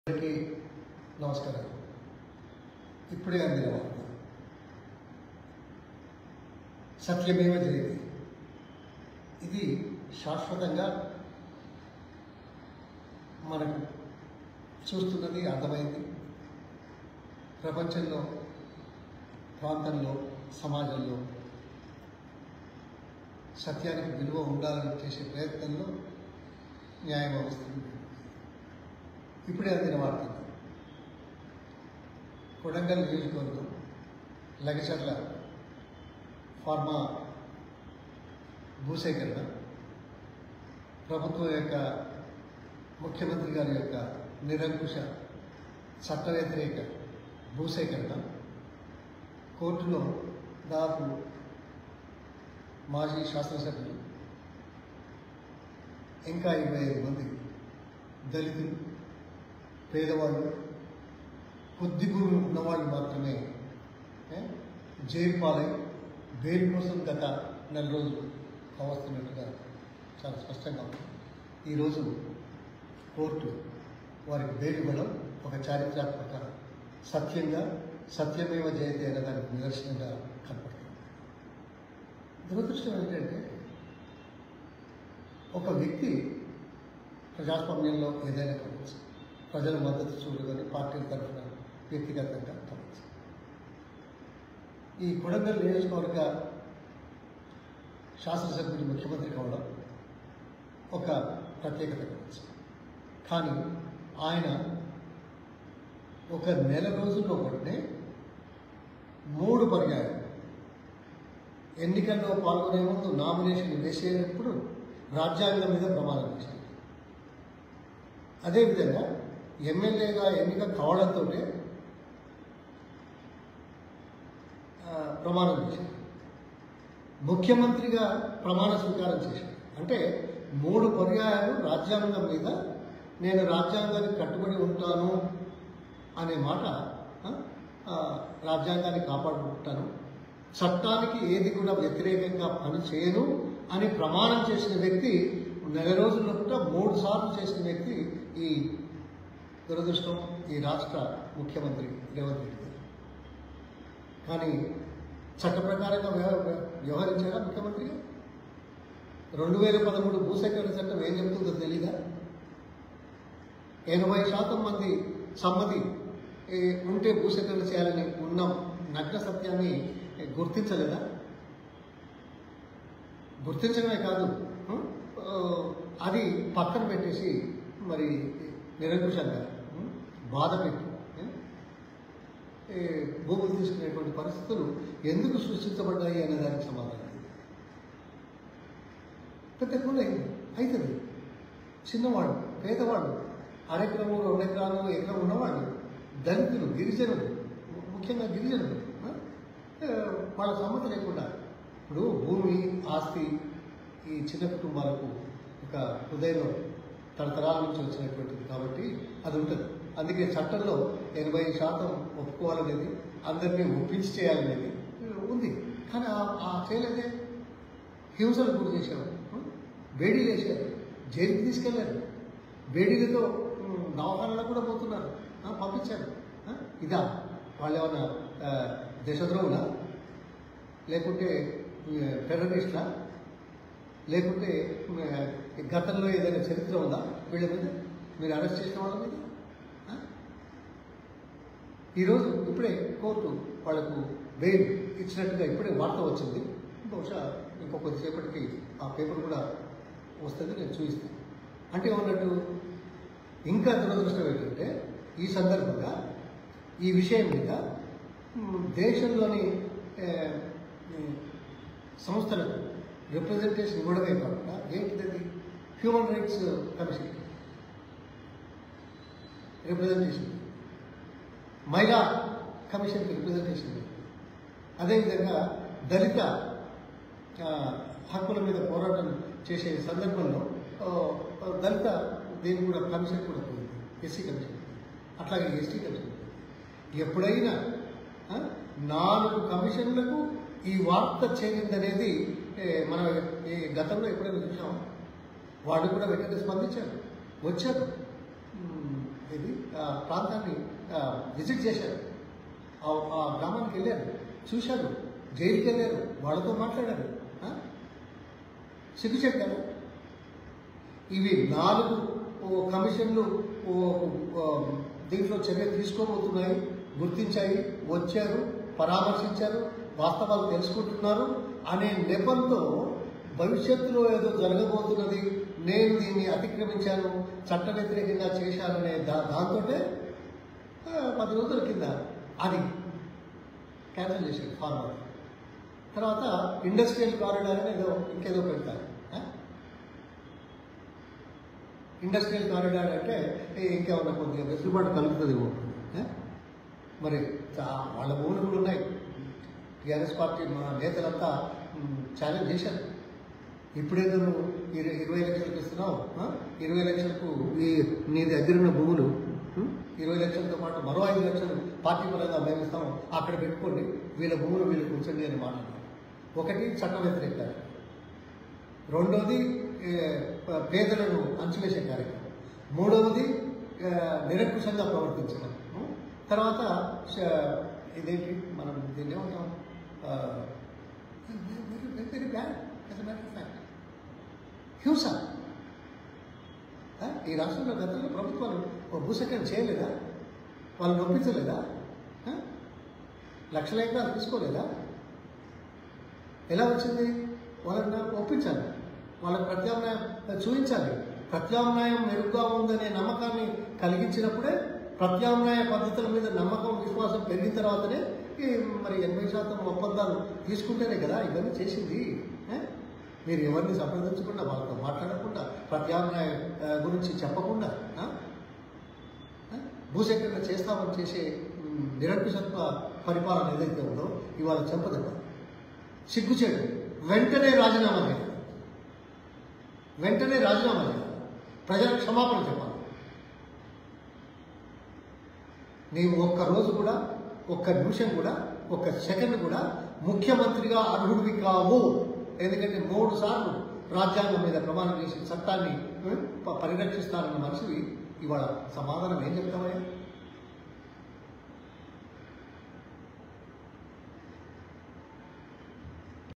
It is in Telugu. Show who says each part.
Speaker 1: అందరికీ నమస్కారం. ఇప్పుడే అందిన వార్త సత్యమేవ జయతే. ఇది శాశ్వతంగా మనకు చూస్తున్నది, అర్థమైంది. ప్రపంచంలో, ప్రాంతంలో, సమాజంలో సత్యానికి విలువ ఉండాలని చేసే ప్రయత్నంలో న్యాయ వ్యవస్థ ఇప్పుడే అందిన వార్త. కొడంగల్ నియోజకవర్గం లగచర్ల ఫార్మా భూసేకరణ ప్రభుత్వం యొక్క ముఖ్యమంత్రి గారి యొక్క నిరంకుశ చట్ట వ్యతిరేక భూసేకరణ కోర్టులో దాదాపు మాజీ శాసనసభ్యులు ఇంకా 25 మంది దళితులు, పేదవాళ్ళు, కొద్ది భూమి ఉన్నవాళ్ళు మాత్రమే జైలు పాలై బెయిల్ కోసం గత 4 రోజులు కావస్తున్నట్టుగా చాలా స్పష్టంగా ఉంది. ఈరోజు కోర్టు వారికి బెయిల్ ఇవ్వడం ఒక చారిత్రాత్మక సత్యంగా, సత్యమేవ జయతే అనే దానికి నిదర్శనంగా కనపడుతుంది. దురదృష్టం ఏంటంటే ఒక వ్యక్తి ప్రజాస్వామ్యంలో ఏదైనా కావచ్చు, ప్రజల మద్దతు చూడగానే పార్టీల తరఫున వ్యక్తిగతంగా కావచ్చు. ఈ కొడంగల్ నియోజకవర్గ శాసనసభ్యుడు ముఖ్యమంత్రి కావడం ఒక ప్రత్యేకత కావచ్చు. కానీ ఆయన ఒక నెల రోజుల్లో పడితే 3 పర్యాయాలు ఎన్నికల్లో పాల్గొనే ముందు నామినేషన్ వేసేటప్పుడు రాజ్యాంగం మీద ప్రమాణం చేశారు. అదేవిధంగా ఎమ్మెల్యేగా ఎన్నిక కావడంతో ప్రమాణం చేశారు. ముఖ్యమంత్రిగా ప్రమాణ స్వీకారం చేశారు. అంటే 3 పర్యాయాలు రాజ్యాంగం మీద నేను రాజ్యాంగానికి కట్టుబడి ఉంటాను అనే మాట, రాజ్యాంగాన్ని కాపాడుకుంటాను, చట్టానికి ఏది కూడా వ్యతిరేకంగా పని చేయను అని ప్రమాణం చేసిన వ్యక్తి నెల రోజుల్లో 3 సార్లు చేసిన వ్యక్తి ఈ దురదృష్టం ఈ రాష్ట్ర ముఖ్యమంత్రి రేవంత్ రెడ్డి గారు. కానీ చట్ట ప్రకారంగా వ్యవహరించారా ముఖ్యమంత్రిగా? 2013 భూసేకరణ చట్టం ఏం చెప్తుందో తెలీదా? 80% మంది సమ్మతి ఉంటే భూసేకరణ చేయాలని ఉన్న నగ్న సత్యాన్ని గుర్తించలేదా? గుర్తించడమే కాదు, అది పక్కన పెట్టేసి మరి నిరంకుశంగా బాధ పెట్టి భూములు తీసుకునేటువంటి పరిస్థితులు ఎందుకు సృష్టించబడ్డాయి అనే దానికి సమాధానం పెద్ద ఎక్కువ అవుతుంది. చిన్నవాడు, పేదవాడు, అరెకరము, 2 ఎకరాలు, ఎకరం ఉన్నవాడు, దళితులు, గిరిజనులు, ముఖ్యంగా గిరిజనులు, వాళ్ళ సమ్మతి లేకుండా ఇప్పుడు భూమి, ఆస్తి ఈ చిన్న కుటుంబాలకు ఒక హృదయంలో తరతరాల నుంచి వచ్చినటువంటిది కాబట్టి అది ఉంటుంది. అందుకే చట్టంలో 80% ఒప్పుకోవాలనేది, అందరినీ ఒప్పించి చేయాలనేది ఉంది. కానీ ఆ చేయలేదే. హింసలు గురి చేశారు, బేడీలు వేసారు, జైలుకి తీసుకెళ్లారు, బేడీలతో దవాఖానలో కూడా పోతున్నారు, పంపించారు. ఇదా వాళ్ళు ఏమన్నా దేశద్రోహులా, లేకుంటే టెర్రరిస్టులా, లేకుంటే గతంలో ఏదైనా చరిత్ర ఉందా వీళ్ళ మీద? మీరు అరెస్ట్ చేసిన వాళ్ళ మీద? ఈరోజు ఇప్పుడే కోర్టు వాళ్లకు బెయిల్ ఇచ్చినట్టుగా ఇప్పుడే వార్త వచ్చింది. బహుశా ఇంకో కొద్దిసేపటికి ఆ పేపర్ కూడా వస్తుంది, నేను చూపిస్తాను. అంటే ఏమన్నట్టు, ఇంకా దురదృష్టం ఏంటంటే ఈ సందర్భంగా ఈ విషయం మీద దేశంలోని సంస్థలకు రిప్రజెంటేషన్ ఇవ్వడమే కాకుండా ఏంటిది, హ్యూమన్ రైట్స్ కమిషన్ రిప్రజెంటేషన్, మహిళా కమిషన్కి రిప్రజెంటేషన్, అదేవిధంగా దళిత హక్కుల మీద పోరాటం చేసే సందర్భంలో దళిత దీనికి కూడా కమిషన్ కూడా పోయింది, ఎస్సీ కమిషన్, అట్లాగే ఎస్టీ కమిషన్. ఎప్పుడైనా 4 కమిషన్లకు ఈ వార్త చేరిందనేది మనం ఈ గతంలో ఎప్పుడైనా చూసాం. వాళ్ళు కూడా వెంటనే స్పందించారు, వచ్చారు. ఇది ప్రాంతాన్ని విజిట్ చేశారు, ఆ గ్రామానికి వెళ్ళారు, చూశారు, జైలుకి వెళ్ళారు, వాళ్ళతో మాట్లాడారు. సిగ్గుచేటు కదా. ఇవి 4 కమిషన్లు దీంట్లో చర్య తీసుకోబోతున్నాయి, గుర్తించాయి, వచ్చారు, పరామర్శించారు, వాస్తవాలు తెలుసుకుంటున్నారు అనే నెపంతో భవిష్యత్తులో ఏదో జరగబోతున్నది, నేను దీన్ని అతిక్రమించాను, చట్ట వ్యతిరేకంగా చేశాననే దాంతో 10 రోజుల కింద అది క్యాన్సిల్ చేశాడు ఫార్వర్డ్. తర్వాత ఇండస్ట్రియల్ కారిడార్ అని ఇంకేదో పెడతారు. ఇండస్ట్రియల్ కారిడార్ అంటే ఇంకేమన్నా కొద్దిగా వెసులుబాటు కలుగుతుందేమో. మరి వాళ్ళ భూములు కూడా ఉన్నాయి. టీఆర్ఎస్ పార్టీ మా నేతలంతా ఛాలెంజ్ చేశారు. ఇప్పుడేదో నువ్వు 20 లక్షలకు ఇస్తున్నావు, 20 లక్షలకు నీ దగ్గర ఉన్న భూములు 20 లక్షలతో పాటు మరో 5 లక్షలు పార్టీ పరంగా మేమిస్తాము, అక్కడ పెట్టుకోండి, వీళ్ళ భూములు వీళ్ళు కూర్చోండి అని మాట్లాడారు. ఒకటి చట్ట వ్యతిరేక, రెండవది పేదలను అంచువేసే కార్యక్రమం, మూడవది నిరంకుశంగా ప్రవర్తించడం, తర్వాత ఇదేంటి మనం దీన్ని ఏమంటాం very bad as a matter of fact హింస. ఈ రాష్ట్రంలో గతంలో ప్రభుత్వాలు భూసేకరణ చేయలేదా? వాళ్ళు నొప్పించలేదా? లక్షల ఎకరాలు తీసుకోలేదా? ఎలా వచ్చింది? వాళ్ళని ఒప్పించాలి, వాళ్ళకి ప్రత్యామ్నాయం చూపించాలి. ప్రత్యామ్నాయం మెరుగ్గా ఉందనే నమ్మకాన్ని కలిగించినప్పుడే, ప్రత్యామ్నాయ పద్ధతుల మీద నమ్మకం విశ్వాసం పెరిగిన తర్వాతనే మరి 80% ఒప్పందాలు తీసుకుంటేనే కదా ఇవన్నీ చేసింది. మీరు ఎవరిని సంప్రదించకుండా, వాళ్ళతో మాట్లాడకుండా, ప్రత్యామ్నాయ గురించి చెప్పకుండా భూసేకరణ చేస్తామని చేసే నిరంకుశత్వ పరిపాలన ఏదైతే ఉందో ఇవాళ చెంపదెబ్బ, సిగ్గుచేటు. వెంటనే రాజీనామా చేయాలి, వెంటనే రాజీనామా చేయాలి, ప్రజలకు క్షమాపణ చెప్పాలి. నీవు ఒక్క రోజు కూడా, ఒక్క నిమిషం కూడా, ఒక్క సెకండ్ కూడా ముఖ్యమంత్రిగా అర్హుడివి కావు. ఎందుకంటే 3 సార్లు రాజ్యాంగం మీద ప్రమాణం చేసి చట్టాన్ని పరిరక్షిస్తానన్న మనిషివి ఇవాళ సమాధానం ఏం చెప్తామయ్యా?